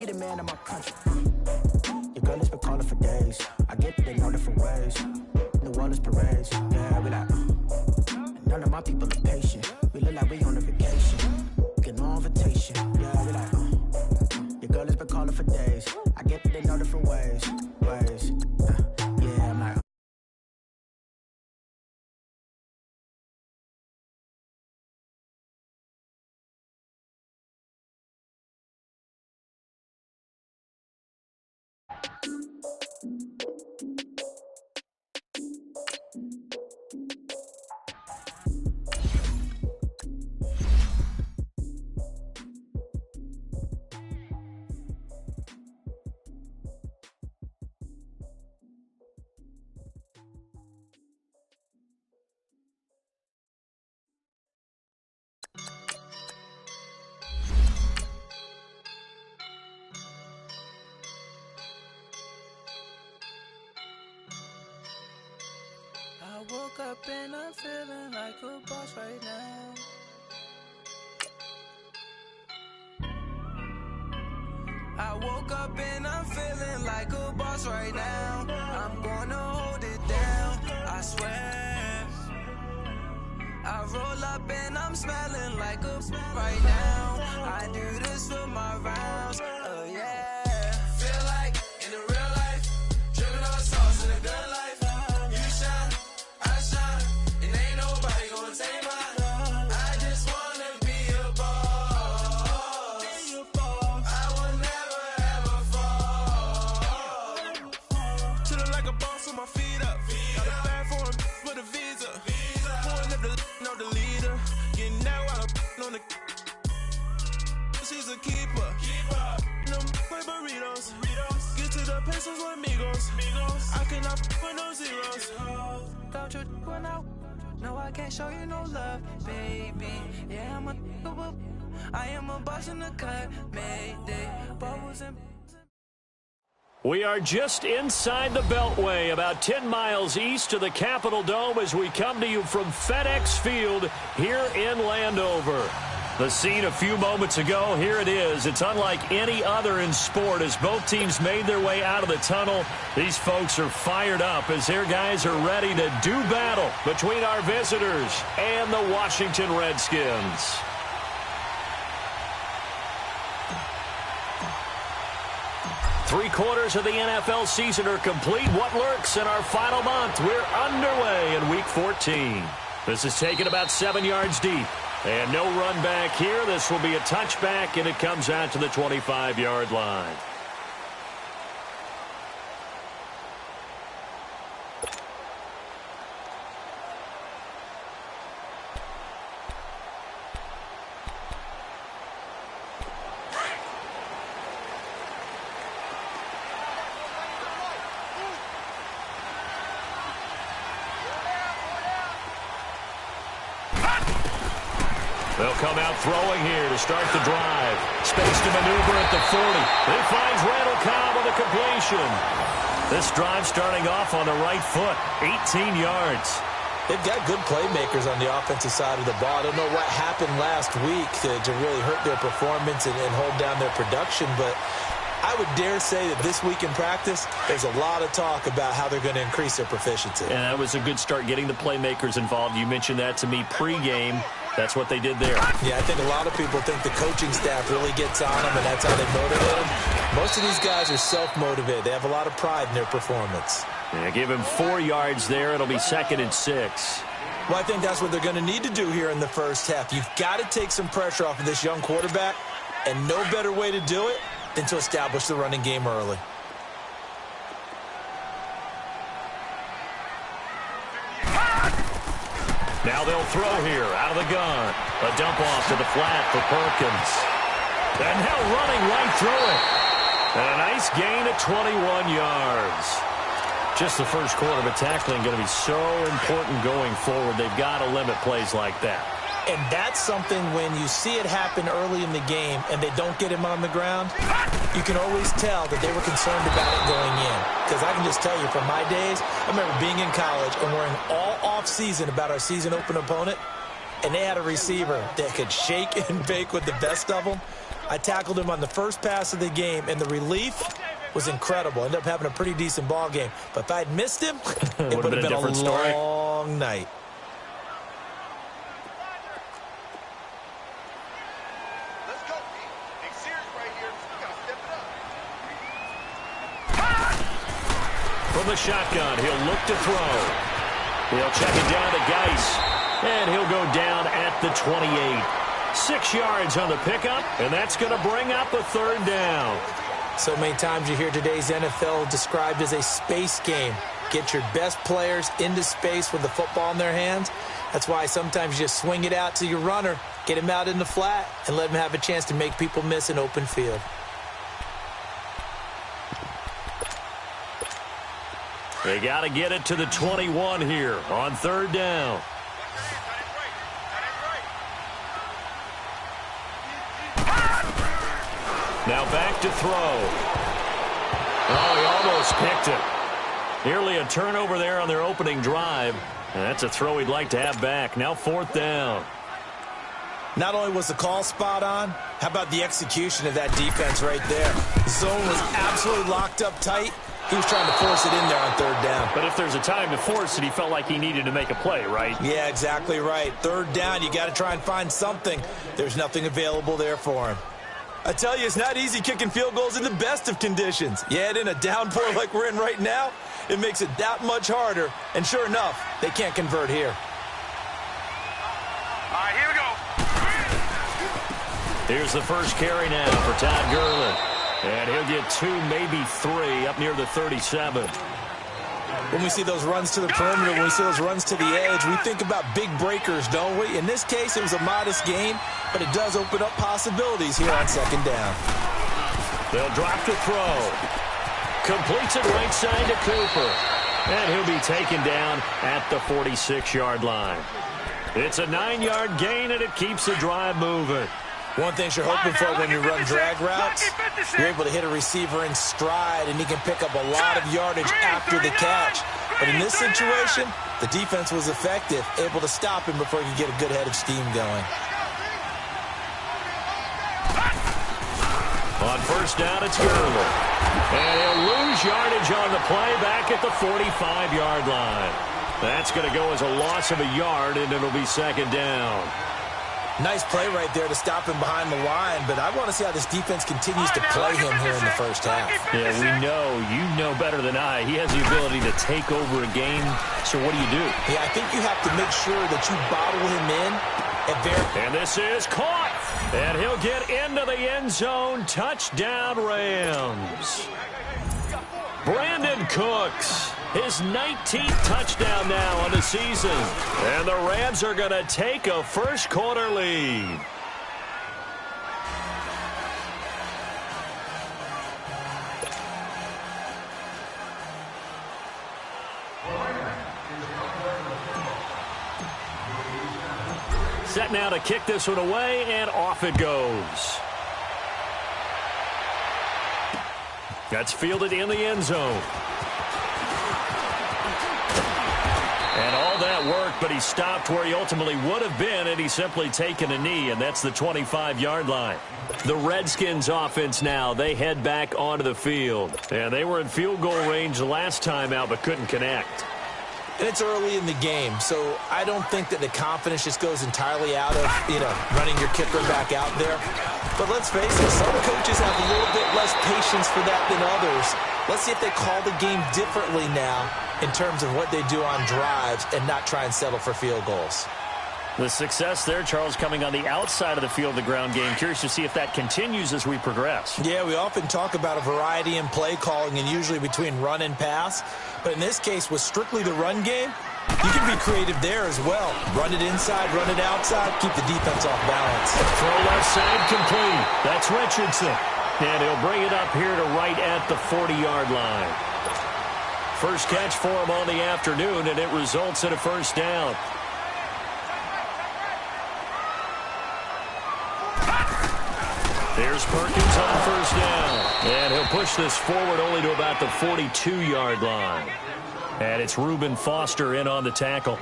The man of my country. Your girl has been calling for days. I get they know different ways. New Orleans parades. Yeah, we like. None of my people are patient. We look like we on a vacation. Get no invitation. Yeah, we like. Your girl has been calling for days. I get they know different ways. Yeah, I'm like. I woke up and I'm feeling like a boss right now. I woke up and I'm feeling like a boss right now. I'm gonna hold it down, I swear. I roll up and I'm smelling like a right now. I do this for my rounds, oh yeah. Feel like in the real life, dripping on sauce in a good life. You shine, I shine, and ain't nobody gonna take mine. I just wanna be a boss. I will never ever fall. Chillin' like a boss with my feet up. Got a bag for him with a visa. Pulling up the leader. Getting out while I'm on the. She's a keeper. No play burritos. Get to the pesos with amigos. I cannot with no zeros. Don't you run out? No, I can't show you no love, baby. Yeah, I am a boss in the cut. Mayday. Bubbles and. We are just inside the Beltway, about 10 miles east of the Capitol Dome as we come to you from FedEx Field here in Landover. The scene a few moments ago, here it is. It's unlike any other in sport as both teams made their way out of the tunnel. These folks are fired up as their guys are ready to do battle between our visitors and the Washington Redskins. Three-quarters of the NFL season are complete. What lurks in our final month? We're underway in Week 14. This is taken about 7 yards deep. And no run back here. This will be a touchback, and it comes out to the 25-yard line. They'll come out throwing here to start the drive. Space to maneuver at the 40. He finds Randall Cobb with a completion. This drive starting off on the right foot, 18 yards. They've got good playmakers on the offensive side of the ball. I don't know what happened last week to really hurt their performance and hold down their production, but I would dare say that this week in practice, there's a lot of talk about how they're going to increase their proficiency. And that was a good start getting the playmakers involved. You mentioned that to me pregame. That's what they did there. Yeah, I think a lot of people think the coaching staff really gets on them, and that's how they motivate them. Most of these guys are self-motivated. They have a lot of pride in their performance. Yeah, give him 4 yards there. It'll be 2nd and 6. Well, I think that's what they're going to need to do here in the first half. You've got to take some pressure off of this young quarterback, and no better way to do it than to establish the running game early. Now they'll throw here out of the gun. A dump off to the flat for Perkins. And now running right through it. And a nice gain of 21 yards. Just the first quarter, but tackling going to be so important going forward. They've got to limit plays like that. And that's something when you see it happen early in the game and they don't get him on the ground, you can always tell that they were concerned about it going in. Because I can just tell you from my days, I remember being in college and worrying all off-season about our season-open opponent, and they had a receiver that could shake and bake with the best of them. I tackled him on the first pass of the game, and the relief was incredible. Ended up having a pretty decent ball game. But if I had missed him, it would have been a long night. Let's go, Pete. Big series right here. You got to step it up. From the shotgun, he'll look to throw. He'll check it down to Geis, and he'll go down at the 28. 6 yards on the pickup, and that's going to bring up a third down. So many times you hear today's NFL described as a space game. Get your best players into space with the football in their hands. That's why sometimes you just swing it out to your runner, get him out in the flat, and let him have a chance to make people miss an open field. They got to get it to the 21 here on third down. Now back to throw. Oh, he almost picked it. Nearly a turnover there on their opening drive. And that's a throw he'd like to have back. Now fourth down. Not only was the call spot on, how about the execution of that defense right there? The zone was absolutely locked up tight. He was trying to force it in there on third down. But if there's a time to force it, he felt like he needed to make a play, right? Yeah, exactly right. Third down, you got to try and find something. There's nothing available there for him. I tell you, it's not easy kicking field goals in the best of conditions. Yet in a downpour like we're in right now, it makes it that much harder. And sure enough, they can't convert here. All right, here we go. Here's the first carry now for Todd Gurley. And he'll get 2, maybe 3 up near the 37. When we see those runs to the perimeter, when we see those runs to the edge, we think about big breakers, don't we? In this case, it was a modest gain, but it does open up possibilities here on second down. They'll drop to throw. Completes it right side to Cooper. And he'll be taken down at the 46-yard line. It's a 9-yard gain, and it keeps the drive moving. One thing you're hoping for when you run drag routes, you're able to hit a receiver in stride, and he can pick up a lot of yardage after the catch. But in this situation, the defense was effective, able to stop him before he could get a good head of steam going. On first down, it's Gurley. And he'll lose yardage on the play back at the 45-yard line. That's going to go as a loss of a yard, and it'll be second down. Nice play right there to stop him behind the line, but I want to see how this defense continues to play him here in the first half. Yeah, we know. You know better than I. He has the ability to take over a game, so what do you do? Yeah, I think you have to make sure that you bottle him in. And this is caught. And he'll get into the end zone. Touchdown, Rams. Brandon Cooks. His 19th touchdown now on the season. And the Rams are going to take a first-quarter lead. Set now to kick this one away, and off it goes. That's fielded in the end zone. And all that worked, but he stopped where he ultimately would have been, and he's simply taken a knee, and that's the 25-yard line. The Redskins offense now, they head back onto the field. And they were in field goal range the last time out, but couldn't connect. And it's early in the game, so I don't think that the confidence just goes entirely out of, running your kicker back out there. But let's face it, some coaches have a little bit less patience for that than others. Let's see if they call the game differently now in terms of what they do on drives and not try and settle for field goals. The success there, Charles, coming on the outside of the field, the ground game. Curious to see if that continues as we progress. Yeah, we often talk about a variety in play calling and usually between run and pass. But in this case, with strictly the run game, you can be creative there as well. Run it inside, run it outside, keep the defense off balance. Throw left side complete. That's Richardson. And he'll bring it up here to right at the 40-yard line. First catch for him on the afternoon, and it results in a first down. There's Perkins on first down. And he'll push this forward only to about the 42-yard line. And it's Reuben Foster in on the tackle.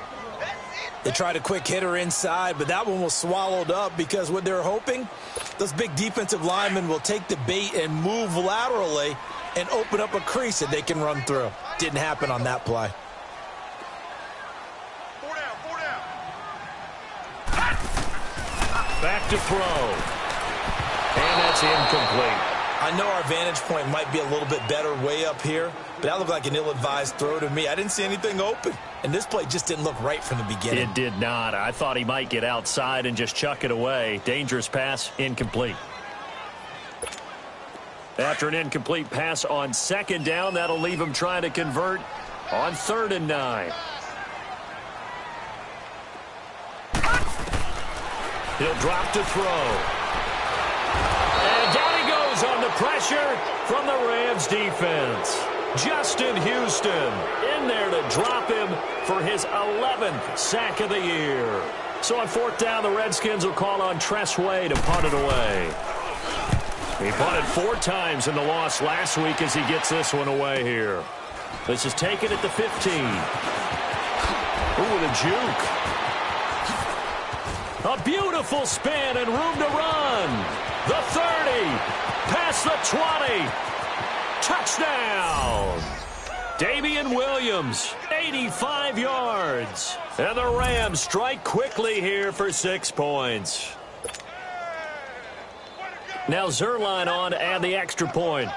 They tried a quick hitter inside, but that one was swallowed up because what they're hoping, those big defensive linemen will take the bait and move laterally and open up a crease that they can run through. Didn't happen on that play. 4 down, 4 down. Back to throw. And that's incomplete. I know our vantage point might be a little bit better way up here, but that looked like an ill-advised throw to me. I didn't see anything open, and this play just didn't look right from the beginning. It did not. I thought he might get outside and just chuck it away. Dangerous pass, incomplete. After an incomplete pass on second down, that'll leave him trying to convert on 3rd and 9. He'll drop to throw. And down he goes on the pressure from the Rams defense. Justin Houston in there to drop him for his 11th sack of the year. So on 4th down, the Redskins will call on Tress Way to punt it away. He punted 4 times in the loss last week as he gets this one away here. This is taken at the 15. Ooh, with a juke. A beautiful spin and room to run. The 30. Past the 20. Touchdown. Damian Williams, 85 yards. And the Rams strike quickly here for 6 points. Now Zerline on to add the extra point.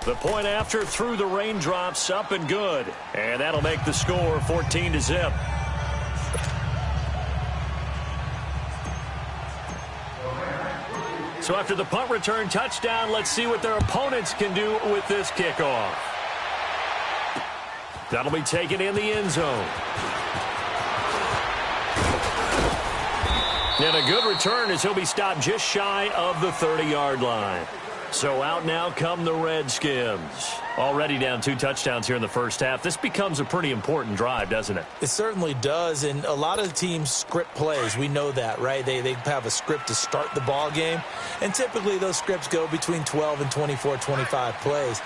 The point after through the raindrops, up and good. And that'll make the score 14-0. So after the punt return touchdown, let's see what their opponents can do with this kickoff. That'll be taken in the end zone. And a good return as he'll be stopped just shy of the 30-yard line. So out now come the Redskins. Already down 2 touchdowns here in the first half. This becomes a pretty important drive, doesn't it? It certainly does, and a lot of the teams script plays. We know that, right? They have a script to start the ball game, and typically those scripts go between 12 and 24, 25 plays.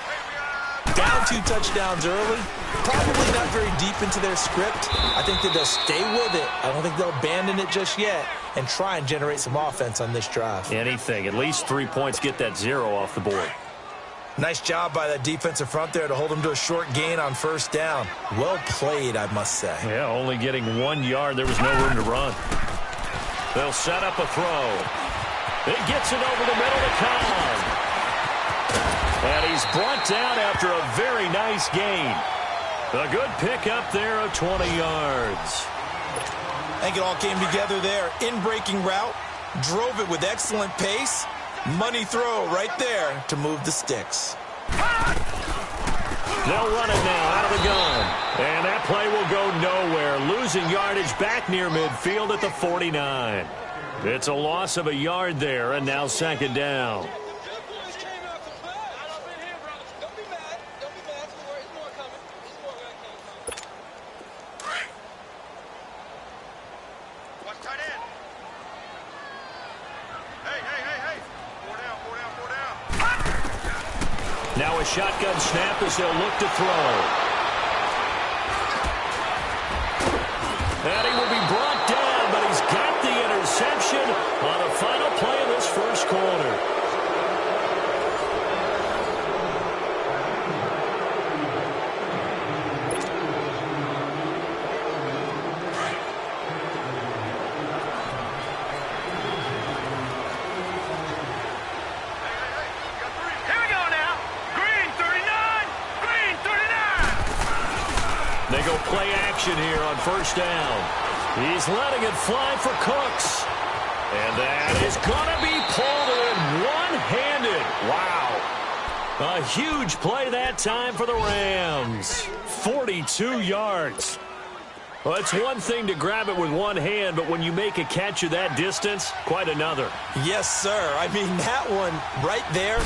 Down 2 touchdowns early, probably not very deep into their script. I think that they'll stay with it. I don't think they'll abandon it just yet and try and generate some offense on this drive. Anything. At least 3 points, get that 0 off the board. Nice job by that defensive front there to hold them to a short gain on 1st down. Well played, I must say. Yeah, only getting 1 yard. There was no room to run. They'll set up a throw. It gets it over the middle to Cobb. And he's brought down after a very nice gain. A good pickup there of 20 yards. I think it all came together there. In-breaking route, drove it with excellent pace. Money throw right there to move the sticks. They'll run it now out of the gun. And that play will go nowhere. Losing yardage back near midfield at the 49. It's a loss of a yard there, and now 2nd down. Now a shotgun snap as they'll look to throw. And he will be brought down, but he's got the interception on the final play of this first quarter. They go play action here on 1st down. He's letting it fly for Cooks. And that is going to be pulled in one-handed. Wow. A huge play that time for the Rams. 42 yards. Well, it's one thing to grab it with one hand, but when you make a catch of that distance, quite another. Yes, sir. I mean, that one right there.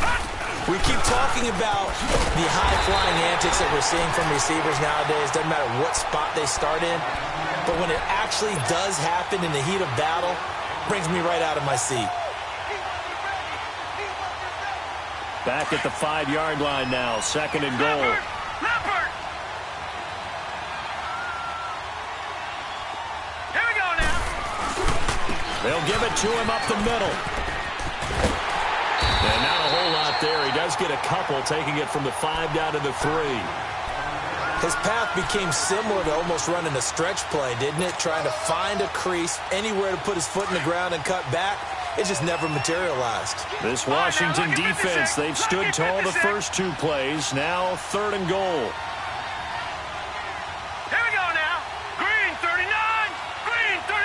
We keep talking about the high-flying antics that we're seeing from receivers nowadays. Doesn't matter what spot they start in. But when it actually does happen in the heat of battle, it brings me right out of my seat. Back at the 5-yard line now, 2nd and goal. Leopard! Here we go now. They'll give it to him up the middle. And not a whole lot there. He does get a couple, taking it from the 5 down to the 3. His path became similar to almost running a stretch play, didn't it? Trying to find a crease, anywhere to put his foot in the ground and cut back. It just never materialized. This Washington defense, they've stood tall the first 2 plays. Now 3rd and goal. Here we go now. Green 39. Green 39.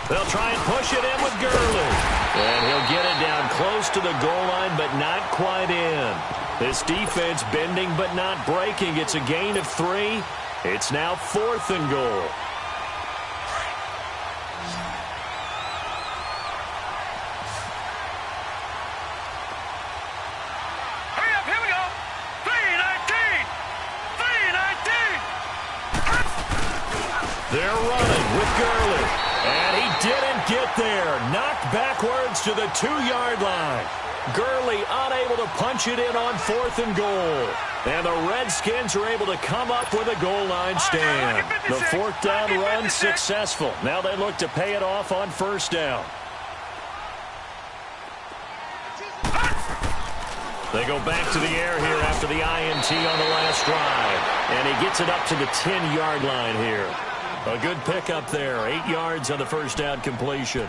They'll try and push it in with Gurley. And he'll get it down close to the goal line, but not quite in. This defense bending but not breaking. It's a gain of 3. It's now 4th and goal. Hurry up, here we go. 319. 319. They're running with Gurley. And he didn't get there. Knocked backwards to the 2-yard line. Gurley unable to punch it in on 4th and goal. And the Redskins are able to come up with a goal line stand. The 4th down run successful. Now they look to pay it off on 1st down. They go back to the air here after the INT on the last drive. And he gets it up to the 10-yard line here. A good pickup there. 8 yards on the 1st down completion.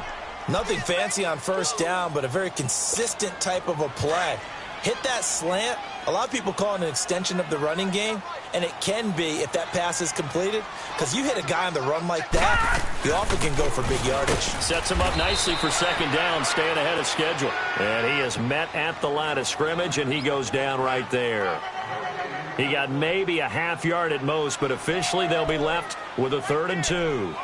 Nothing fancy on 1st down, but a very consistent type of a play. Hit that slant. A lot of people call it an extension of the running game, and it can be if that pass is completed, because you hit a guy on the run like that, he often can go for big yardage. Sets him up nicely for 2nd down, staying ahead of schedule. And he is met at the line of scrimmage, and he goes down right there. He got maybe a half yard at most, but officially they'll be left with a 3rd and 2.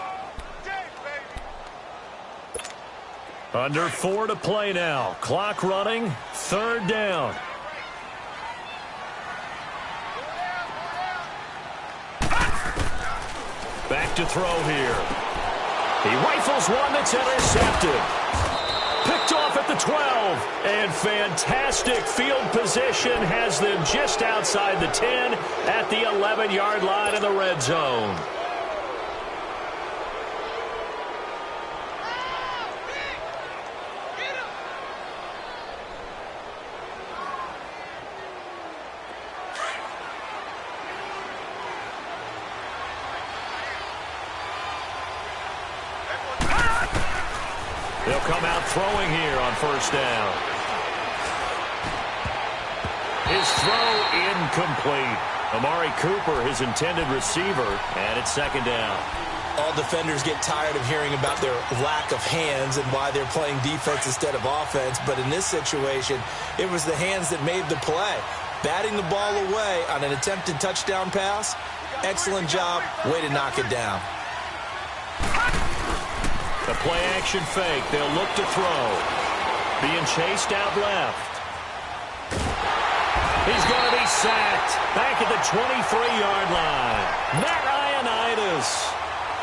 Under 4 to play now. Clock running. 3rd down. Back to throw here. He rifles one that's intercepted. Picked off at the 12. And fantastic field position has them just outside the 10 at the 11-yard line in the red zone. They'll come out throwing here on 1st down. His throw incomplete. Amari Cooper, his intended receiver, and it's 2nd down. All defenders get tired of hearing about their lack of hands and why they're playing defense instead of offense, but in this situation, it was the hands that made the play. Batting the ball away on an attempted touchdown pass, excellent job, way to knock it down. The play-action fake. They'll look to throw. Being chased out left. He's going to be sacked. Back at the 23-yard line. Matt Ioannidis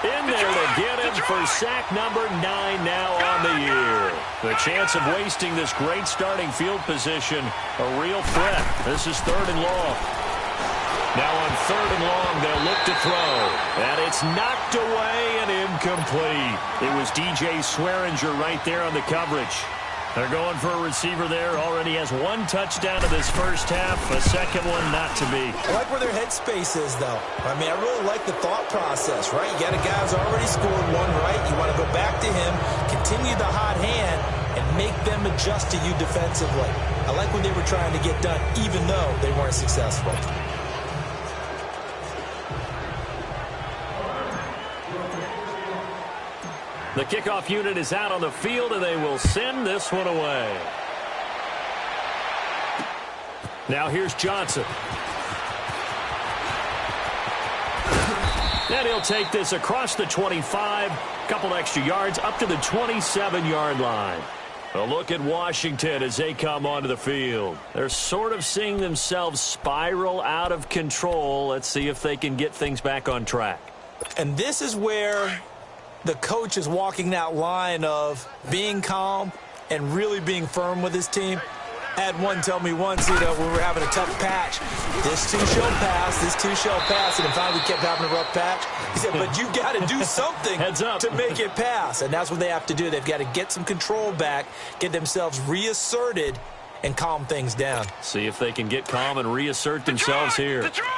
in there to get him for sack number 9 now on the year. The chance of wasting this great starting field position, a real threat. This is 3rd and long. Now on 3rd and long, they'll look to throw. And it's knocked away and incomplete. It was DJ Swearinger right there on the coverage. They're going for a receiver there. Already has 1 touchdown in this first half. A second one not to be. I like where their headspace is, though. I mean, I really like the thought process, right? You got a guy who's already scored 1, right? You want to go back to him, continue the hot hand, and make them adjust to you defensively. I like what they were trying to get done, even though they weren't successful. The kickoff unit is out on the field, and they will send this one away. Now here's Johnson. And he'll take this across the 25, couple extra yards, up to the 27-yard line. A look at Washington as they come onto the field. They're sort of seeing themselves spiral out of control. Let's see if they can get things back on track. And this is where the coach is walking that line of being calm and really being firm with his team. I had one tell me once, when we were having a tough patch, this too shall pass, this too shall pass, and finally we kept having a rough patch. He said, but you got to do something to make it pass, and that's what they have to do. They've got to get some control back, get themselves reasserted, and calm things down. See if they can get calm and reassert themselves here. Detroit!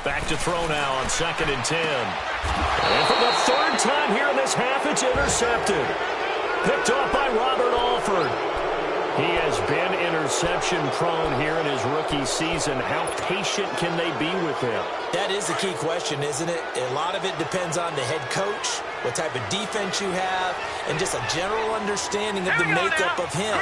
Back to throw now on 2nd and 10. And for the third time here in this half, it's intercepted. Picked off by Robert Alford. He has been interception prone here in his rookie season. How patient can they be with him? That is the key question, isn't it? A lot of it depends on the head coach, what type of defense you have, and just a general understanding of the makeup of him.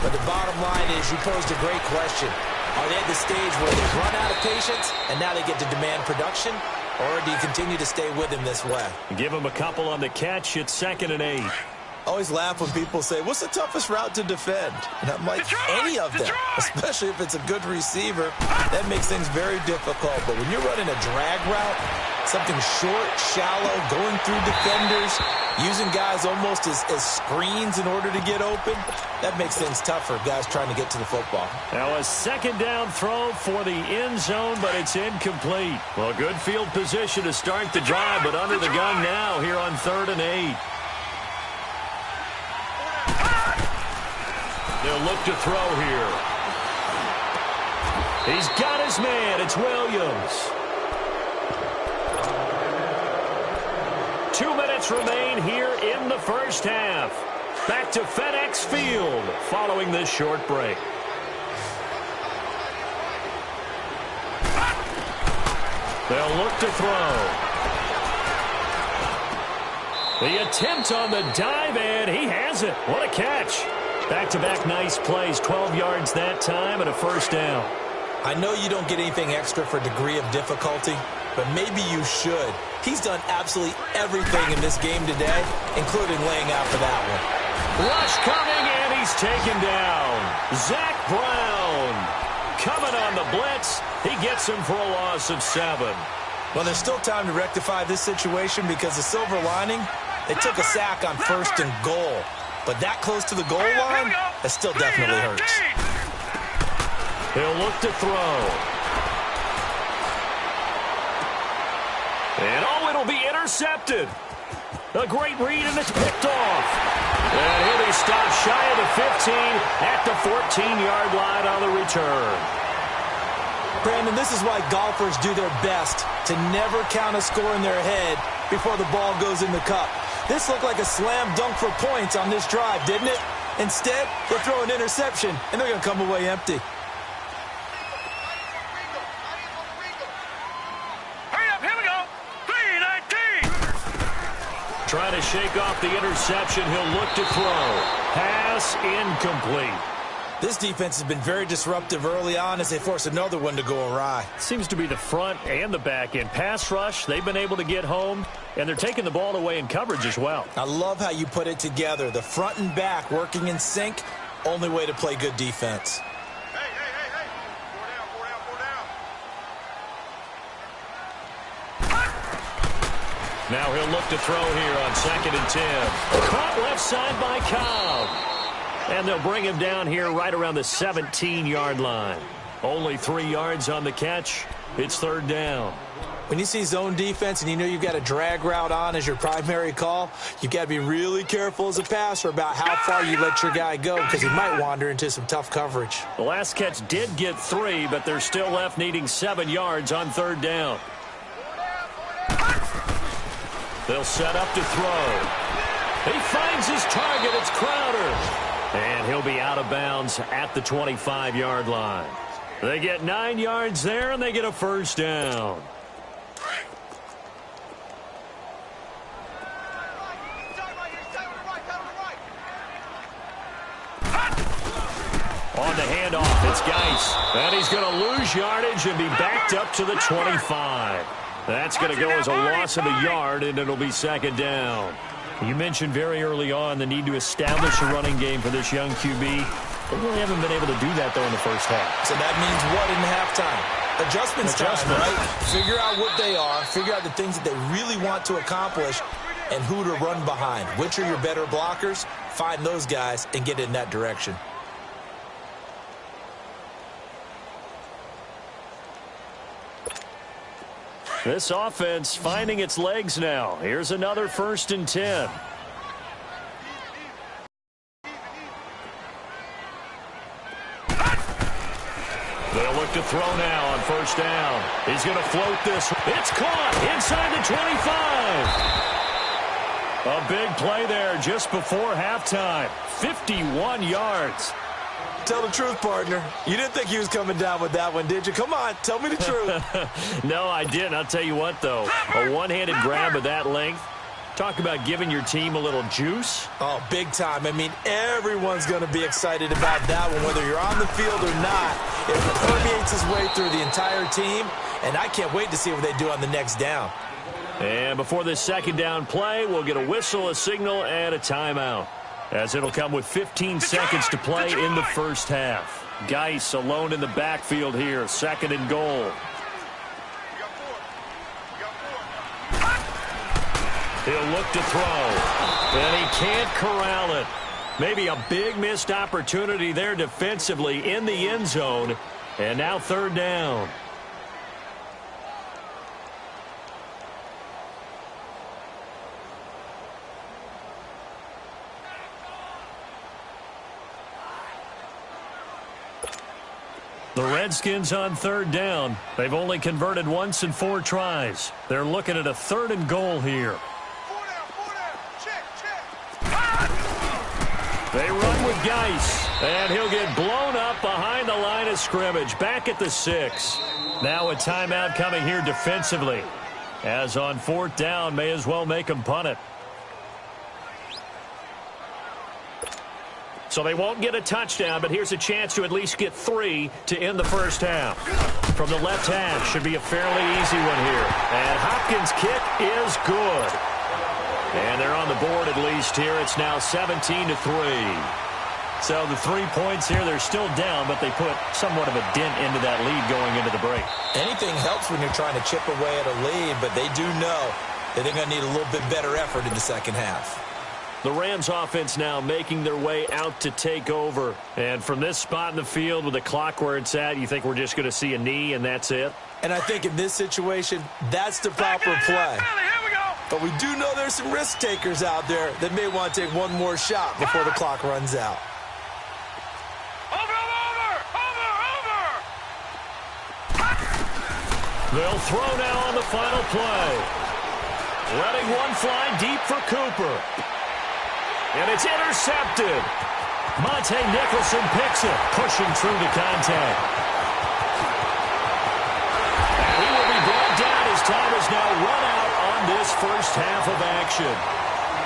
But the bottom line is you posed a great question. Are they at the stage where they've run out of patience and now they get to demand production? Or do you continue to stay with him this way? Give him a couple on the catch. It's 2nd and 8. I always laugh when people say, what's the toughest route to defend? And I'm like, any of them, especially if it's a good receiver. That makes things very difficult. But when you're running a drag route, something short, shallow, going through defenders, using guys almost as screens in order to get open, that makes things tough for guys trying to get to the football. Now a 2nd down throw for the end zone, but it's incomplete. Well, good field position to start the drive, but under the gun now here on 3rd and 8. They'll look to throw here. He's got his man. It's Williams. 2 minutes remain here in the first half. Back to FedEx Field following this short break. They'll look to throw. The attempt on the dive, and he has it. What a catch. Back-to-back nice plays, 12 yards that time and a first down. I know you don't get anything extra for degree of difficulty, but maybe you should. He's done absolutely everything in this game today, including laying out for that one. Rush coming, and he's taken down. Zach Brown coming on the blitz. He gets him for a loss of 7. Well, there's still time to rectify this situation because the silver lining, they took a sack on 1st and goal. But that close to the goal line, that still definitely hurts. He'll look to throw. And it'll be intercepted. A great read, and it's picked off. And he'll be stopped shy of the 15 at the 14-yard line on the return. Brandon, this is why golfers do their best to never count a score in their head before the ball goes in the cup. This looked like a slam dunk for points on this drive, didn't it? Instead, they throw an interception, and they're going to come away empty. Hurry up, here we go. 3-19. Trying to shake off the interception. He'll look to throw. Pass incomplete. This defense has been very disruptive early on as they force another one to go awry. Seems to be the front and the back end. Pass rush, they've been able to get home, and they're taking the ball away in coverage as well. I love how you put it together. The front and back working in sync, only way to play good defense. Hey. 4 down. Now he'll look to throw here on 2nd and 10. Caught left side by Cobb. And they'll bring him down here right around the 17-yard line. Only 3 yards on the catch. It's 3rd down. When you see zone defense and you know you've got a drag route on as your primary call, you've got to be really careful as a passer about how far you let your guy go because he might wander into some tough coverage. The last catch did get 3, but they're still left needing 7 yards on 3rd down. They'll set up to throw. He finds his target. It's Crowder. And he'll be out of bounds at the 25-yard line. They get 9 yards there, and they get a first down. On the handoff, it's Geis. And he's going to lose yardage and be backed up to the 25. That's going to go as a loss of a yard, and it'll be second down. You mentioned very early on the need to establish a running game for this young QB. They really haven't been able to do that, though, in the first half. So that means what in halftime? Adjustments time, right? Figure out what they are, figure out the things that they really want to accomplish, and who to run behind. Which are your better blockers? Find those guys and get in that direction. This offense finding its legs now. Here's another 1st and 10. They'll look to throw now on 1st down. He's going to float this. It's caught inside the 25. A big play there just before halftime. 51 yards. Tell the truth, partner. You didn't think he was coming down with that one, did you? Come on, tell me the truth. No, I didn't. I'll tell you what, though. A one-handed grab of that length. Talk about giving your team a little juice. Oh, big time. I mean, everyone's going to be excited about that one, whether you're on the field or not. It permeates its way through the entire team, and I can't wait to see what they do on the next down. And before this second down play, we'll get a whistle, a signal, and a timeout, as it'll come with 15 seconds to play in the first half. Geis alone in the backfield here, 2nd and goal. He'll look to throw, and he can't corral it. Maybe a big missed opportunity there defensively in the end zone, and now 3rd down. The Redskins on 3rd down. They've only converted once in 4 tries. They're looking at a 3rd and goal here. 4 down. Check. They run with Geis, and he'll get blown up behind the line of scrimmage, back at the 6. Now a timeout coming here defensively, as on 4th down, may as well make them punt it. So they won't get a touchdown, but here's a chance to at least get 3 to end the first half. From the left half, should be a fairly easy one here. And Hopkins' kick is good. And they're on the board at least here. It's now 17-3. So the 3 points here, they're still down, but they put somewhat of a dent into that lead going into the break. Anything helps when you're trying to chip away at a lead, but they do know that they're going to need a little bit better effort in the second half. The Rams offense now making their way out to take over. And from this spot in the field with the clock where it's at, you think we're just going to see a knee and that's it? And I think in this situation, that's the proper play. But we do know there's some risk takers out there that may want to take one more shot before the clock runs out. Over. They'll throw now on the final play. Letting one fly deep for Cooper. And it's intercepted. Monte Nicholson picks it, pushing through the contact. And he will be brought down as time is now run out on this first half of action.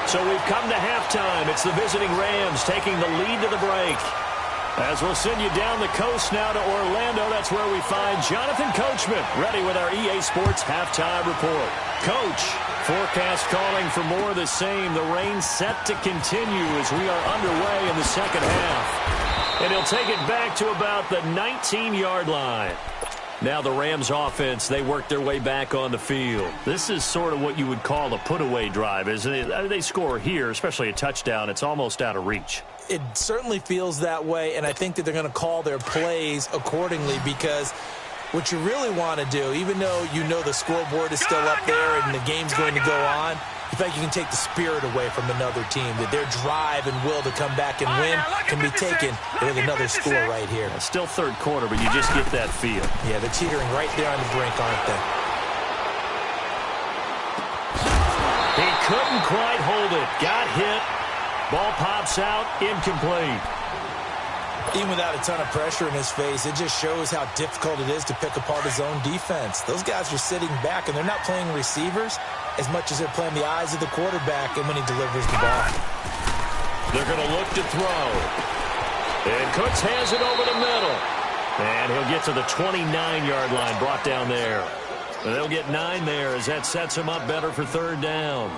So we've come to halftime. It's the visiting Rams taking the lead to the break. As we'll send you down the coast now to Orlando, that's where we find Jonathan Coachman ready with our EA Sports Halftime Report. Coach, forecast calling for more of the same. The rain set to continue as we are underway in the second half. And he'll take it back to about the 19-yard line. Now the Rams offense, they work their way back on the field. This is sort of what you would call a put-away drive, isn't it? They score here, especially a touchdown. It's almost out of reach. It certainly feels that way, and I think that they're going to call their plays accordingly because what you really want to do, even though you know the scoreboard is still up there and the game's going to go on, in fact, you can take the spirit away from another team, that their drive and will to come back and win can be taken with another score right here. It's still third quarter, but you just get that feel. Yeah, they're teetering right there on the brink, aren't they? He couldn't quite hold it. Got hit. Ball pops out, incomplete. Even without a ton of pressure in his face, it just shows how difficult it is to pick apart his own defense. Those guys are sitting back, and they're not playing receivers as much as they're playing the eyes of the quarterback and when he delivers the ball. They're going to look to throw. And Cooks hands it over the middle. And he'll get to the 29-yard line, brought down there. They'll get 9 there as that sets him up better for third down.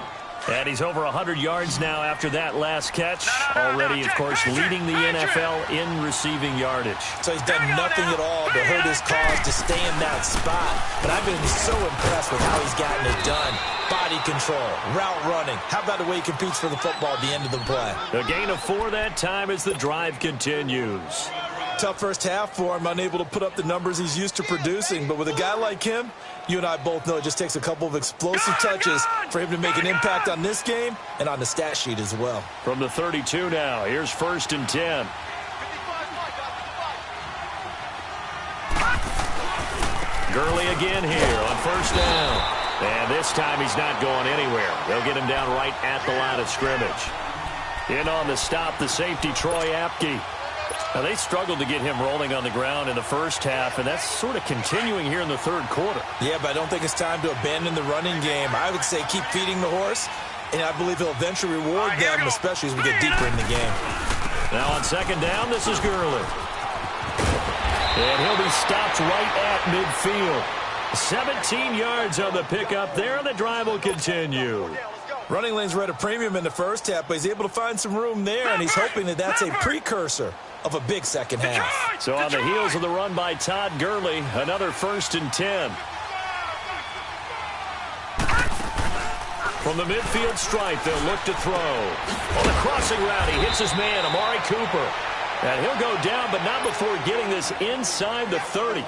And he's over 100 yards now after that last catch. Already, of course, leading the NFL in receiving yardage. So he's done nothing at all to hurt his cause to stay in that spot. But I've been so impressed with how he's gotten it done. Body control, route running. How about the way he competes for the football at the end of the play? A gain of 4 that time as the drive continues. Tough first half for him, unable to put up the numbers he's used to producing. But with a guy like him, you and I both know it just takes a couple of explosive touches for him to make an impact on this game and on the stat sheet as well. From the 32 now, here's 1st and 10. Gurley again here on 1st down. And this time he's not going anywhere. They'll get him down right at the line of scrimmage. In on the stop, the safety, Troy Apke. Now, they struggled to get him rolling on the ground in the first half, and that's sort of continuing here in the third quarter. Yeah, but I don't think it's time to abandon the running game. I would say keep feeding the horse, and I believe he'll eventually reward them, especially as we get deeper in the game. Now on 2nd down, this is Gurley. And he'll be stopped right at midfield. 17 yards on the pickup there, and the drive will continue. Running lanes were at a premium in the first half, but he's able to find some room there, and he's hoping that that's a precursor of a big second half. So on the heels of the run by Todd Gurley, another 1st and 10. From the midfield stripe, they'll look to throw. On the crossing route, he hits his man, Amari Cooper. And he'll go down, but not before getting this inside the 30.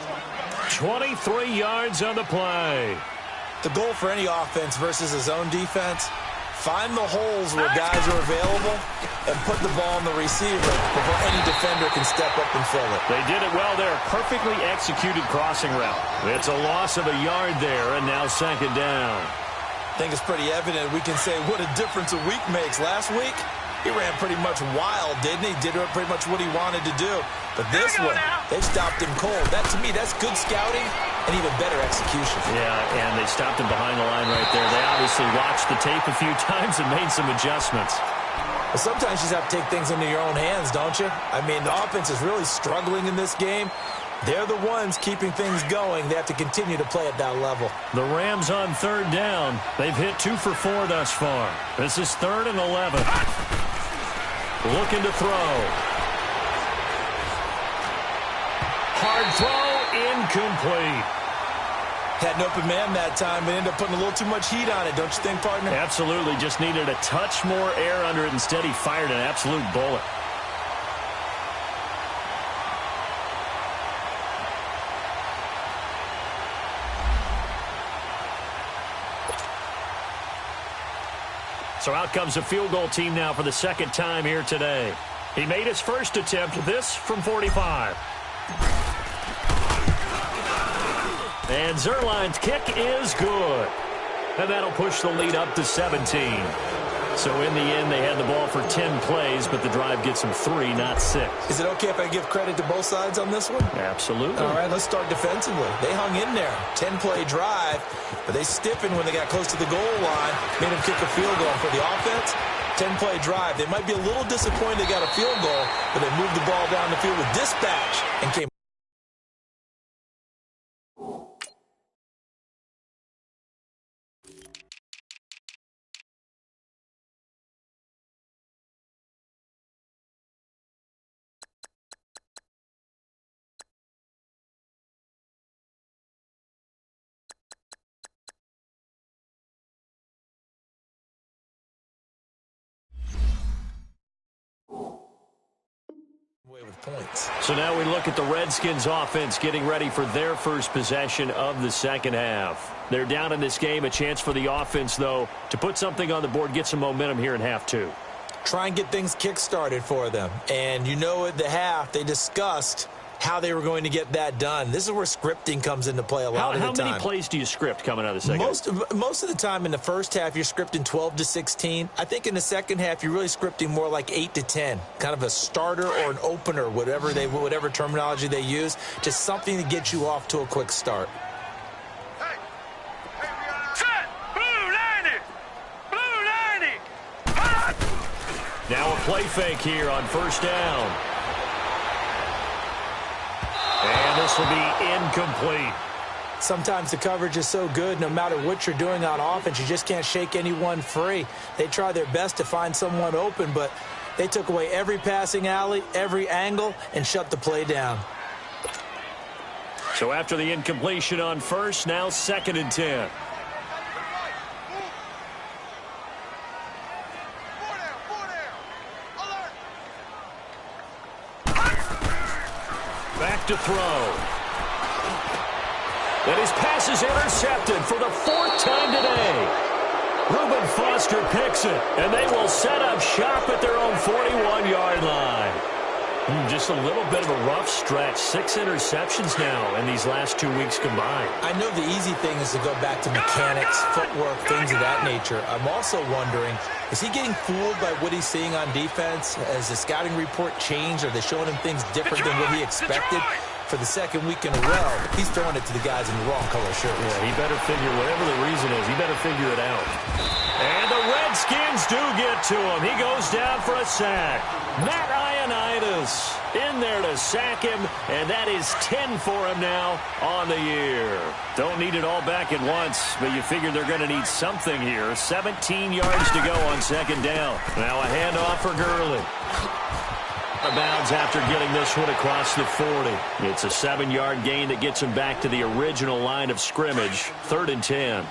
23 yards on the play. The goal for any offense versus his own defense, find the holes where guys are available and put the ball on the receiver before any defender can step up and fill it. They did it well there. Perfectly executed crossing route. It's a loss of a yard there, and now 2nd down. I think it's pretty evident we can say what a difference a week makes. Last week, he ran pretty much wild, didn't he? Did pretty much what he wanted to do. But this one, they've stopped him cold. That, to me, that's good scouting and even better execution. Yeah, and they stopped him behind the line right there. They obviously watched the tape a few times and made some adjustments. But sometimes you just have to take things into your own hands, don't you? I mean, the offense is really struggling in this game. They're the ones keeping things going. They have to continue to play at that level. The Rams on 3rd down. They've hit 2 for 4 thus far. This is 3rd and 11. Looking to throw. Hard throw, incomplete. Had an open man that time, but ended up putting a little too much heat on it, don't you think, partner? Absolutely. Just needed a touch more air under it. Instead, he fired an absolute bullet. So out comes a field goal team now for the 2nd time here today. He made his first attempt, this from 45. And Zerline's kick is good. And that'll push the lead up to 17. So in the end, they had the ball for 10 plays, but the drive gets them 3, not 6. Is it okay if I give credit to both sides on this one? Absolutely. All right, let's start defensively. They hung in there. 10-play drive, but they stiffened when they got close to the goal line, made them kick a field goal. For the offense, 10-play drive. They might be a little disappointed they got a field goal, but they moved the ball down the field with dispatch and came. With points. So now we look at the Redskins offense getting ready for their first possession of the 2nd half. They're down in this game. A chance for the offense, though, to put something on the board, get some momentum here in half 2. Try and get things kick-started for them. And you know at the half, they discussed how they were going to get that done. This is where scripting comes into play a lot of the time. How many plays do you script coming out of the 2nd? Most of the time in the first half, you're scripting 12 to 16. I think in the 2nd half, you're really scripting more like 8 to 10. Kind of a starter or an opener, whatever terminology they use. Just something to get you off to a quick start. Now a play fake here on 1st down. And this will be incomplete. Sometimes the coverage is so good, no matter what you're doing on offense, you just can't shake anyone free. They try their best to find someone open, but they took away every passing alley, every angle, and shut the play down. So after the incompletion on first, now 2nd and 10. Back to throw. And his pass is intercepted for the 4th time today. Reuben Foster picks it, and they will set up shop at their own 41-yard line. Just a little bit of a rough stretch. 6 interceptions now in these last 2 weeks combined. I know the easy thing is to go back to mechanics, footwork, things of that nature. I'm also wondering, is he getting fooled by what he's seeing on defense? Has the scouting report changed? Are they showing him things different than what he expected? For the 2nd week in a row, he's throwing it to the guys in the wrong color shirts. Yeah, he better figure, whatever the reason is, he better figure it out. And the Redskins do get to him. He goes down for a sack. Matt Ioannidis in there to sack him, and that is 10 for him now on the year. Don't need it all back at once, but you figure they're going to need something here. 17 yards to go on 2nd down. Now a handoff for Gurley. Out of bounds after getting this one across the 40. It's a 7-yard gain that gets him back to the original line of scrimmage. 3rd and 10.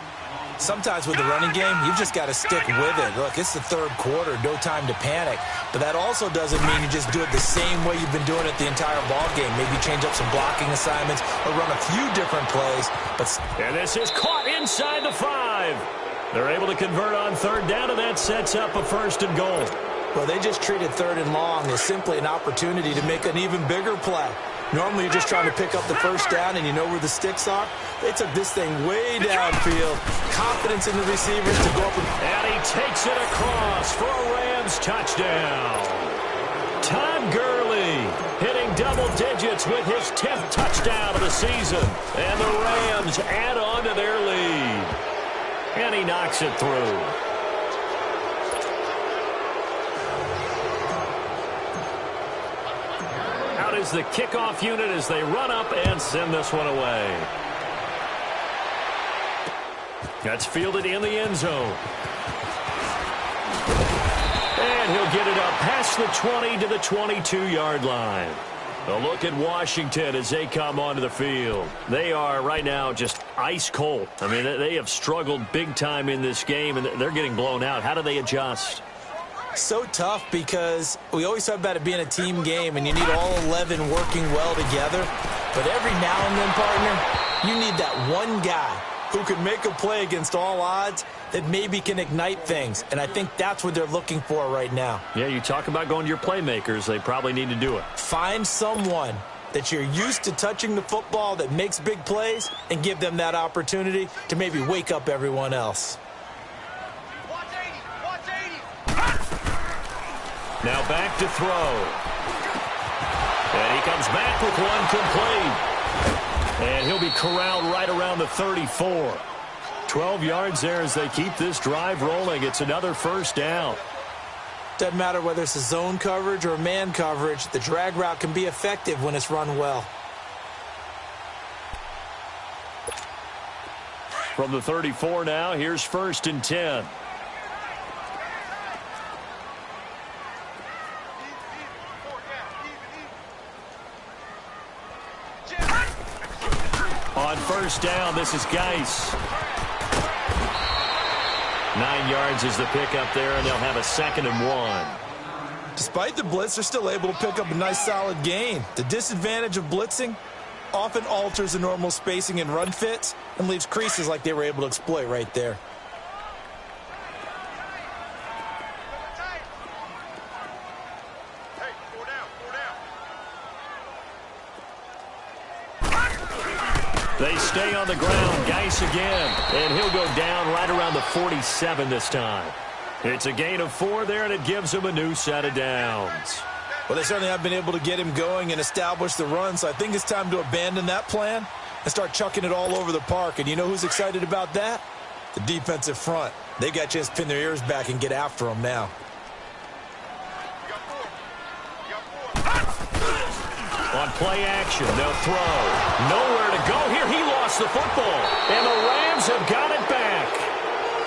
Sometimes with the running game, you've just got to stick with it. Look, it's the 3rd quarter, no time to panic. But that also doesn't mean you just do it the same way you've been doing it the entire ball game. Maybe change up some blocking assignments or run a few different plays. And this is caught inside the 5. They're able to convert on 3rd down, and that sets up a 1st and goal. Well, they just treated 3rd and long as simply an opportunity to make an even bigger play. Normally, you're just trying to pick up the 1st down and you know where the sticks are. They took this thing way downfield. Confidence in the receivers to go up. And he takes it across for a Rams touchdown. Todd Gurley hitting double digits with his 10th touchdown of the season. And the Rams add on to their lead. And he knocks it through. Out is the kickoff unit as they run up and send this one away. That's fielded in the end zone. And he'll get it up past the 20 to the 22-yard line. A look at Washington as they come onto the field. They are right now just ice cold. I mean, they have struggled big time in this game, and they're getting blown out. How do they adjust? So tough because we always talk about it being a team game and you need all 11 working well together. But every now and then, partner, you need that one guy who can make a play against all odds that maybe can ignite things. And I think that's what they're looking for right now. Yeah, you talk about going to your playmakers. They probably need to do it. Find someone that you're used to touching the football that makes big plays and give them that opportunity to maybe wake up everyone else. Now back to throw. And he comes back with one complete. And he'll be corralled right around the 34. 12 yards there as they keep this drive rolling. It's another 1st down. Doesn't matter whether it's a zone coverage or man coverage. The drag route can be effective when it's run well. From the 34 now, here's 1st and 10. On 1st down, this is Geis. 9 yards is the pickup there, and they'll have a 2nd and 1. Despite the blitz, they're still able to pick up a nice solid gain. The disadvantage of blitzing often alters the normal spacing and run fits and leaves creases like they were able to exploit right there. They stay on the ground. Geis again. And he'll go down right around the 47 this time. It's a gain of 4 there, and it gives him a new set of downs. Well, they certainly have been able to get him going and establish the run, so I think it's time to abandon that plan and start chucking it all over the park. And you know who's excited about that? The defensive front. They got a chance to pin their ears back and get after him now. On play action. They'll throw. Nowhere to go here. He lost the football. And the Rams have got it back.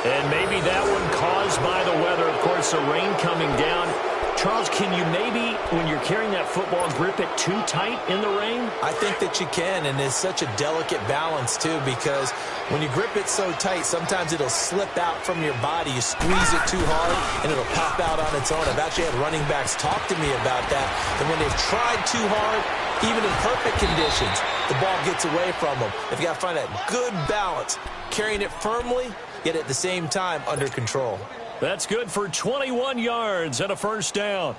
And maybe that one caused by the weather. Of course, the rain coming down. Charles, can you maybe, when you're carrying that football, grip it too tight in the rain? I think that you can, and it's such a delicate balance, too, because when you grip it so tight, sometimes it'll slip out from your body. You squeeze it too hard, and it'll pop out on its own. I've actually had running backs talk to me about that, and when they've tried too hard, even in perfect conditions, the ball gets away from them. They've got to find that good balance, carrying it firmly, yet at the same time under control. That's good for 21 yards and a first down.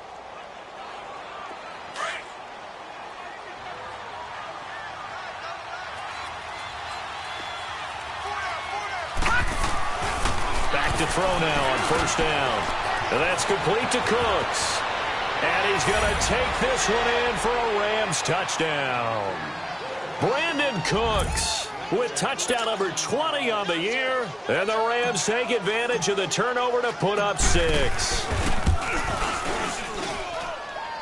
Back to throw now on first down. And that's complete to Cooks. And he's going to take this one in for a Rams touchdown. Brandon Cooks with touchdown number 20 on the year. And the Rams take advantage of the turnover to put up 6.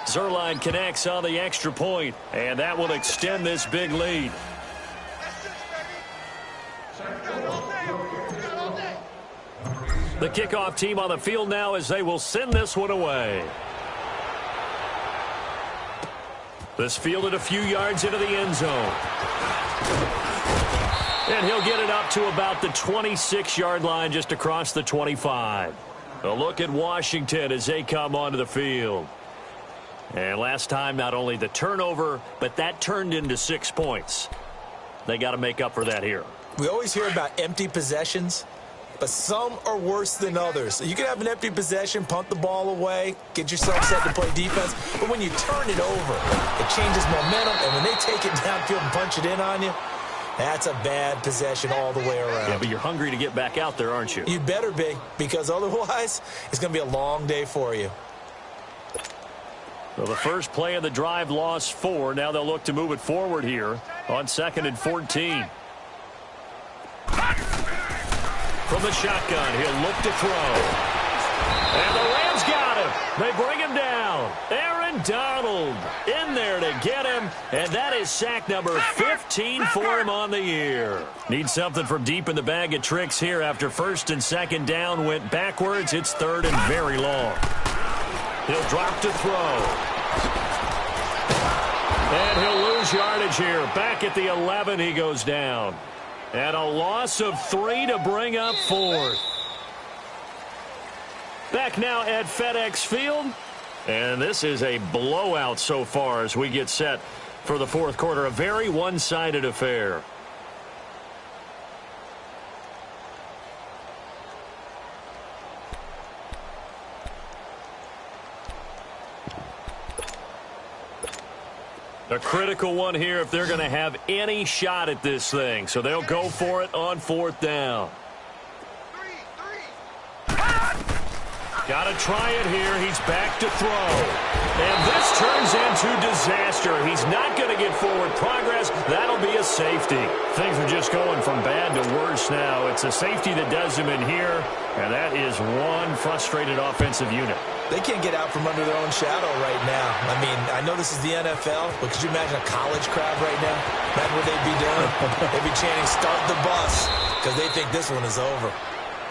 Zerline connects on the extra point, and that will extend this big lead. The kickoff team on the field now as they will send this one away. This fielded a few yards into the end zone. And he'll get it up to about the 26-yard line, just across the 25. A look at Washington as they come onto the field. And last time, not only the turnover, but that turned into 6 points. They got to make up for that here. We always hear about empty possessions, but some are worse than others. You can have an empty possession, punt the ball away, get yourself set to play defense, but when you turn it over, it changes momentum, and when they take it downfield and punch it in on you, that's a bad possession all the way around. Yeah, but you're hungry to get back out there, aren't you? You better be, because otherwise, it's going to be a long day for you. So the first play of the drive lost 4. Now they'll look to move it forward here on 2nd and 14. From the shotgun, he'll look to throw. And the Rams got him. They bring him down. Aaron Donald in there to get him. And that is sack number 15 for him on the year. Needs something from deep in the bag of tricks here after 1st and 2nd down went backwards. It's 3rd and very long. He'll drop to throw. And he'll lose yardage here. Back at the 11, he goes down. And a loss of 3 to bring up 4th. Back now at FedEx Field. And this is a blowout so far as we get set for the 4th quarter. A very one-sided affair. A critical one here if they're going to have any shot at this thing. So they'll go for it on 4th down. Got to try it here. He's back to throw. And this turns into disaster. He's not going to get forward progress. That'll be a safety. Things are just going from bad to worse now. It's a safety that does him in here. And that is one frustrated offensive unit. They can't get out from under their own shadow right now. I mean, I know this is the NFL, but could you imagine a college crowd right now? Imagine what they'd be doing. They'd be chanting, "Start the bus," because they think this one is over.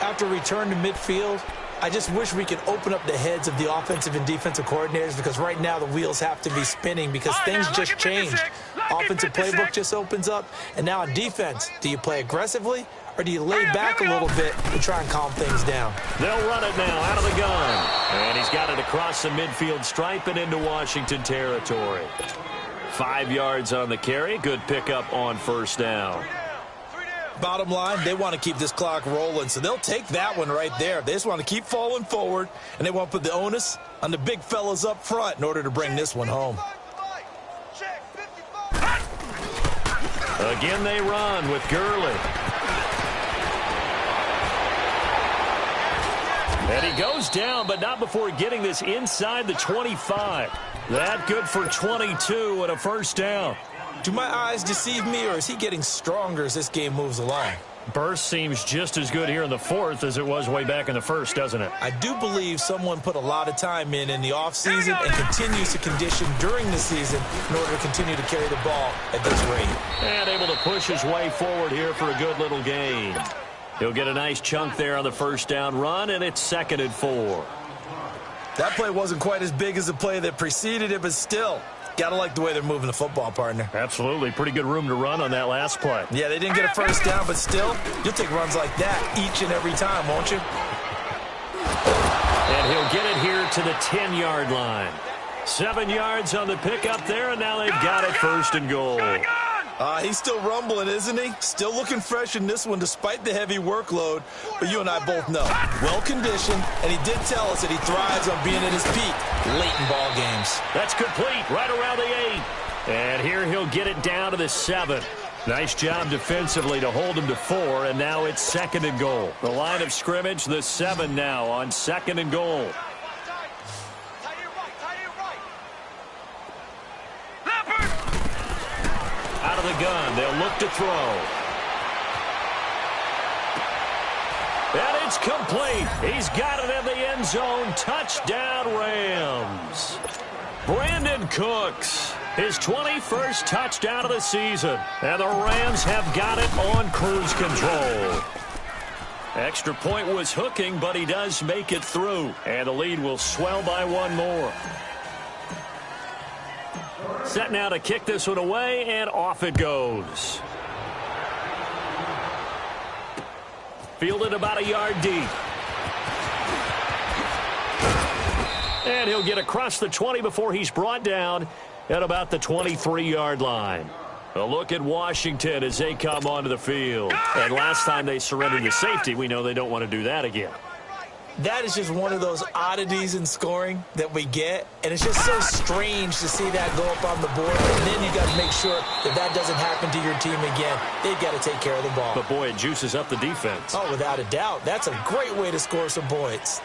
After return to midfield, I just wish we could open up the heads of the offensive and defensive coordinators, because right now the wheels have to be spinning because things just changed. Offensive playbook just opens up, and now on defense, do you play aggressively or do you lay back a little bit to try and calm things down? They'll run it now out of the gun. And he's got it across the midfield stripe and into Washington territory. 5 yards on the carry. Good pickup on 1st down. Bottom line, they want to keep this clock rolling, so they'll take that one right there. They just want to keep falling forward, and they want to put the onus on the big fellas up front in order to bring this one home. Again, they run with Gurley. And he goes down, but not before getting this inside the 25. That good for 22 and a 1st down. Do my eyes deceive me, or is he getting stronger as this game moves along? Burst seems just as good here in the fourth as it was way back in the first, doesn't it? I do believe someone put a lot of time in the offseason and continues to condition during the season in order to continue to carry the ball at this rate. And able to push his way forward here for a good little gain. He'll get a nice chunk there on the first down run, and it's 2nd and 4. That play wasn't quite as big as the play that preceded it, but still, gotta like the way they're moving the football, partner. Absolutely. Pretty good room to run on that last play. Yeah, they didn't get a first down, but still, you'll take runs like that each and every time, won't you? And he'll get it here to the 10-yard line. 7 yards on the pickup there, and now they've got it 1st and goal. He's still rumbling, isn't he? Still looking fresh in this one despite the heavy workload. But you and I both know, well-conditioned, and he did tell us that he thrives on being at his peak late in ball games. That's complete, right around the 8. And here he'll get it down to the 7. Nice job defensively to hold him to 4, and now it's 2nd and goal. The line of scrimmage, the 7 now on 2nd and goal. Out of the gun, they'll look to throw. And it's complete. He's got it in the end zone. Touchdown, Rams. Brandon Cooks, his 21st touchdown of the season. And the Rams have got it on cruise control. Extra point was hooking, but he does make it through. And the lead will swell by 1 more. Set now to kick this one away, and off it goes. Fielded about a yard deep. And he'll get across the 20 before he's brought down at about the 23-yard line. A look at Washington as they come onto the field. And last time they surrendered to safety, we know they don't want to do that again. That is just one of those oddities in scoring that we get, and it's just so strange to see that go up on the board. And then you got to make sure that that doesn't happen to your team again. They've got to take care of the ball. But, boy, it juices up the defense. Oh, without a doubt. That's a great way to score some points.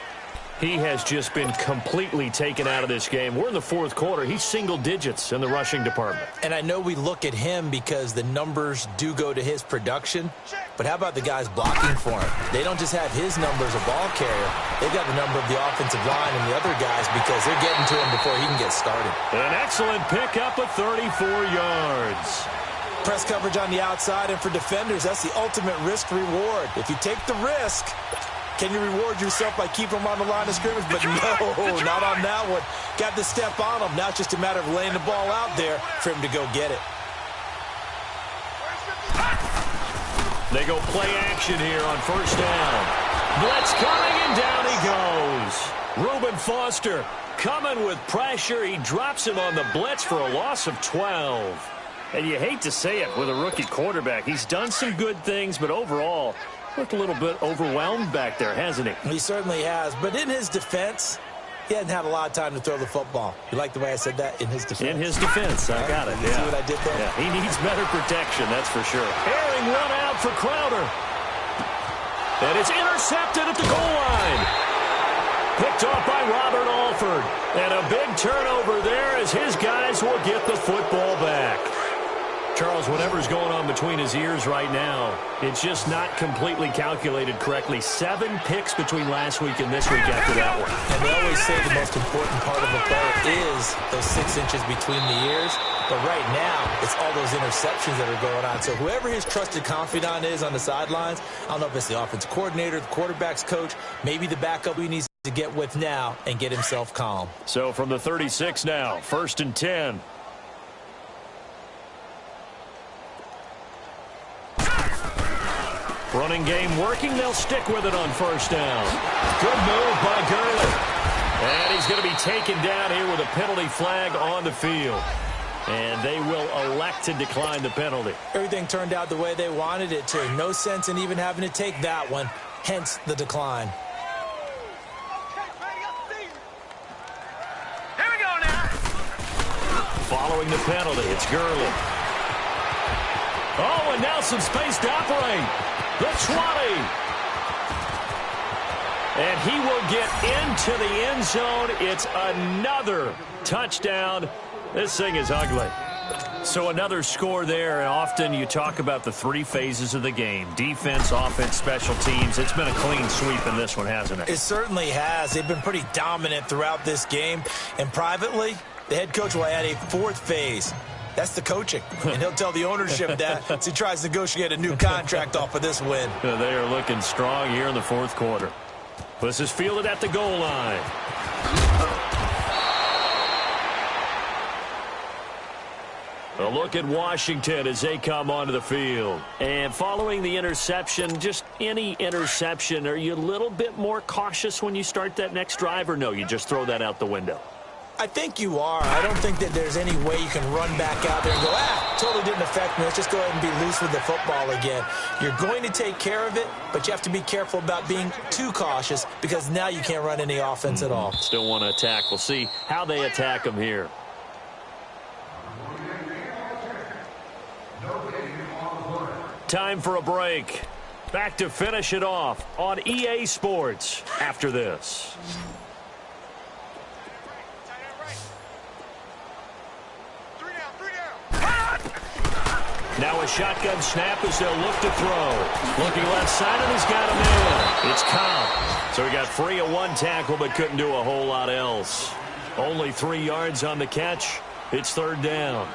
He has just been completely taken out of this game. We're in the fourth quarter. He's single digits in the rushing department. And I know we look at him because the numbers do go to his production, but how about the guys blocking for him? They don't just have his number as a ball carrier. They've got the number of the offensive line and the other guys because they're getting to him before he can get started. An excellent pickup of 34 yards. Press coverage on the outside, and for defenders, that's the ultimate risk-reward. If you take the risk, can you reward yourself by keeping them on the line of scrimmage? But no, not on that one. Got the step on them. Now it's just a matter of laying the ball out there for him to go get it. They go play action here on first down. Blitz coming, and down he goes. Reuben Foster coming with pressure. He drops him on the blitz for a loss of 12. And you hate to say it with a rookie quarterback. He's done some good things, but overall, looked a little bit overwhelmed back there, hasn't he? He certainly has. But in his defense, he hasn't had a lot of time to throw the football. You like the way I said that? In his defense? In his defense. I got it. You see what I did there? Yeah, he needs better protection, that's for sure. Airing run out for Crowder. And it's intercepted at the goal line. Picked off by Robert Alford. And a big turnover there as his guys will get the football back. Charles, whatever's going on between his ears right now, it's just not completely calculated correctly. 7 picks between last week and this week after that one. And they always say the most important part of a player is those 6 inches between the ears. But right now, it's all those interceptions that are going on. So whoever his trusted confidant is on the sidelines, I don't know if it's the offensive coordinator, the quarterback's coach, maybe the backup he needs to get with now and get himself calm. So from the 36 now, 1st and 10. Running game working. They'll stick with it on first down. Good move by Gurley. And he's going to be taken down here with a penalty flag on the field. And they will elect to decline the penalty. Everything turned out the way they wanted it to. No sense in even having to take that one. Hence the decline. Here we go now. Following the penalty, it's Gurley. Oh, and now some space to operate. The 20. And he will get into the end zone. It's another touchdown. This thing is ugly. So another score there, and often you talk about the three phases of the game: defense, offense, special teams. It's been a clean sweep in this one, hasn't it? It certainly has. They've been pretty dominant throughout this game. And privately, the head coach will add a fourth phase. That's the coaching. And he'll tell the ownership that as he tries to negotiate a new contract off of this win. They are looking strong here in the fourth quarter. This is fielded at the goal line. A look at Washington as they come onto the field. And following the interception, just any interception, are you a little bit more cautious when you start that next drive, or no, you just throw that out the window? I think you are. I don't think that there's any way you can run back out there and go, totally didn't affect me. Let's just go ahead and be loose with the football again. You're going to take care of it, but you have to be careful about being too cautious because now you can't run any offense at all. Still want to attack. We'll see how they attack them here. Time for a break. Back to finish it off on EA Sports after this. Now a shotgun snap as they'll look to throw. Looking left side, and he's got a man. It's Cobb. So he got free of one tackle but couldn't do a whole lot else. Only 3 yards on the catch. It's third down.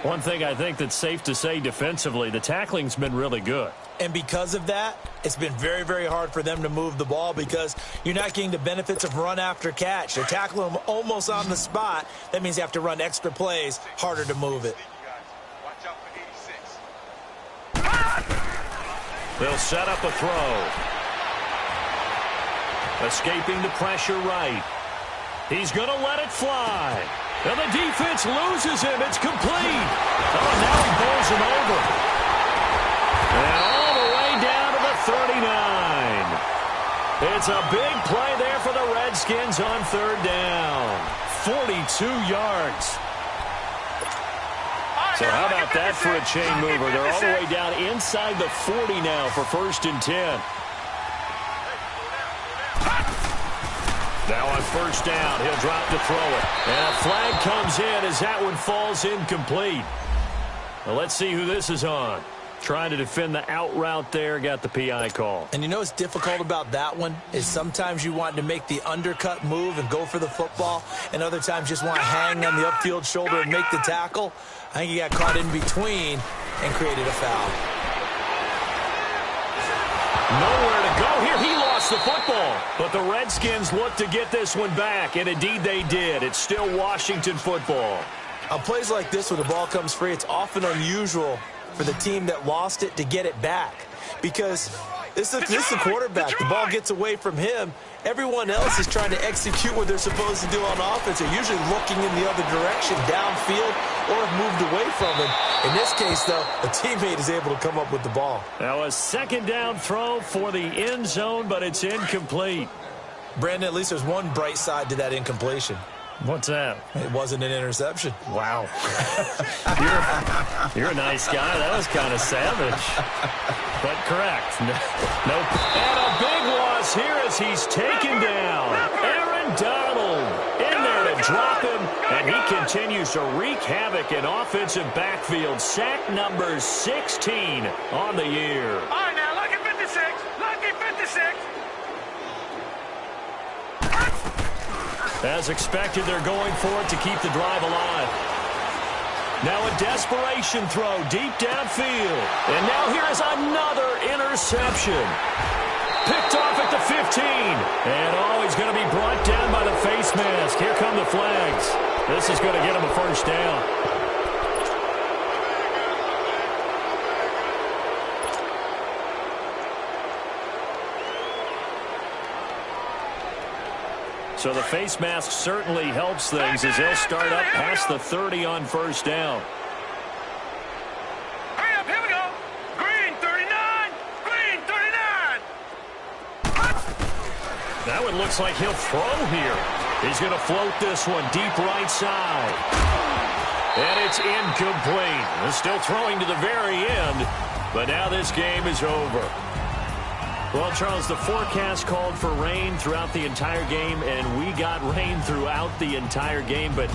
One thing I think that's safe to say defensively, the tackling's been really good. And because of that, it's been very, very hard for them to move the ball because you're not getting the benefits of run after catch. They're tackling them almost on the spot. That means you have to run extra plays, harder to move it. They'll set up a throw. Escaping the pressure right. He's going to let it fly. And the defense loses him. It's complete. Oh, now he bowls him over. And all the way down to the 39. It's a big play there for the Redskins on third down. 42 yards. So how about that for a chain mover? They're all the way down inside the 40 now for 1st and 10. Now on first down, he'll drop to throw it. And a flag comes in as that one falls incomplete. Well, let's see who this is on. Trying to defend the out route there, got the PI call. And you know what's difficult about that one is sometimes you want to make the undercut move and go for the football, and other times just want to hang on the upfield shoulder and make the tackle. I think he got caught in between and created a foul. Nowhere to go here. He lost the football. But the Redskins look to get this one back, and indeed they did. It's still Washington football. On plays like this when the ball comes free, it's often unusual for the team that lost it to get it back because this is the quarterback. The ball gets away from him. Everyone else is trying to execute what they're supposed to do on offense. They're usually looking in the other direction, downfield, or have moved away from him. In this case, though, a teammate is able to come up with the ball. Now a second down throw for the end zone, but it's incomplete. Brandon, at least there's one bright side to that incompletion. What's that? It wasn't an interception. Wow. you're a nice guy. That was kind of savage. But correct. Nope. And a big loss here as he's taken down. Aaron Donald in there to drop him. And he continues to wreak havoc in offensive backfield. Sack number 16 on the year. All right, now, lucky 56. Lucky 56. As expected, they're going for it to keep the drive alive. Now a desperation throw deep downfield. And now here is another interception. Picked off at the 15. And he's going to be brought down by the face mask. Here come the flags. This is going to get him a first down. So the face mask certainly helps things as they'll start up past the 30 on first down. Hurry up, here we go. Green 39. Green 39. That one looks like he'll throw here. He's going to float this one deep right side. And it's incomplete. They're still throwing to the very end, but now this game is over. Well, Charles, the forecast called for rain throughout the entire game, and we got rain throughout the entire game. But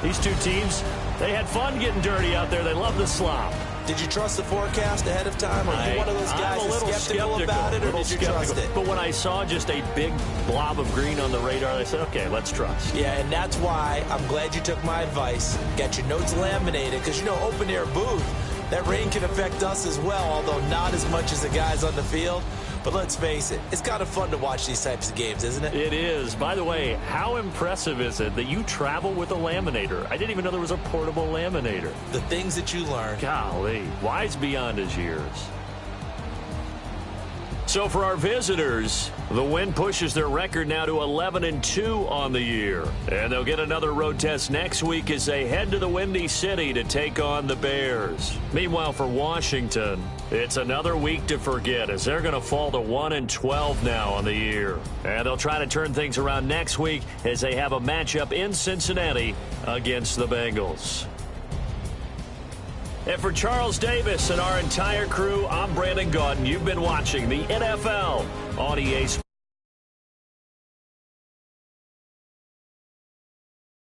these two teams, They had fun getting dirty out there. They love the slop. Did you trust the forecast ahead of time? Are you one of those guys I'm a little skeptical about it, or did you trust it? But when I saw just a big blob of green on the radar, I said, okay, let's trust. Yeah, and that's why I'm glad you took my advice. Got your notes laminated, because, you know, open-air booth, that rain can affect us as well, although not as much as the guys on the field. But let's face it, it's kind of fun to watch these types of games, isn't it? It is. By the way, how impressive is it that you travel with a laminator? I didn't even know there was a portable laminator. The things that you learn. Golly, wise beyond his years. So for our visitors, the win pushes their record now to 11-2 on the year. And they'll get another road test next week as they head to the Windy City to take on the Bears. Meanwhile, for Washington, it's another week to forget as they're going to fall to 1-12 now on the year. And they'll try to turn things around next week as they have a matchup in Cincinnati against the Bengals. And for Charles Davis and our entire crew, I'm Brandon Gaudin. You've been watching the NFL on EA Sports.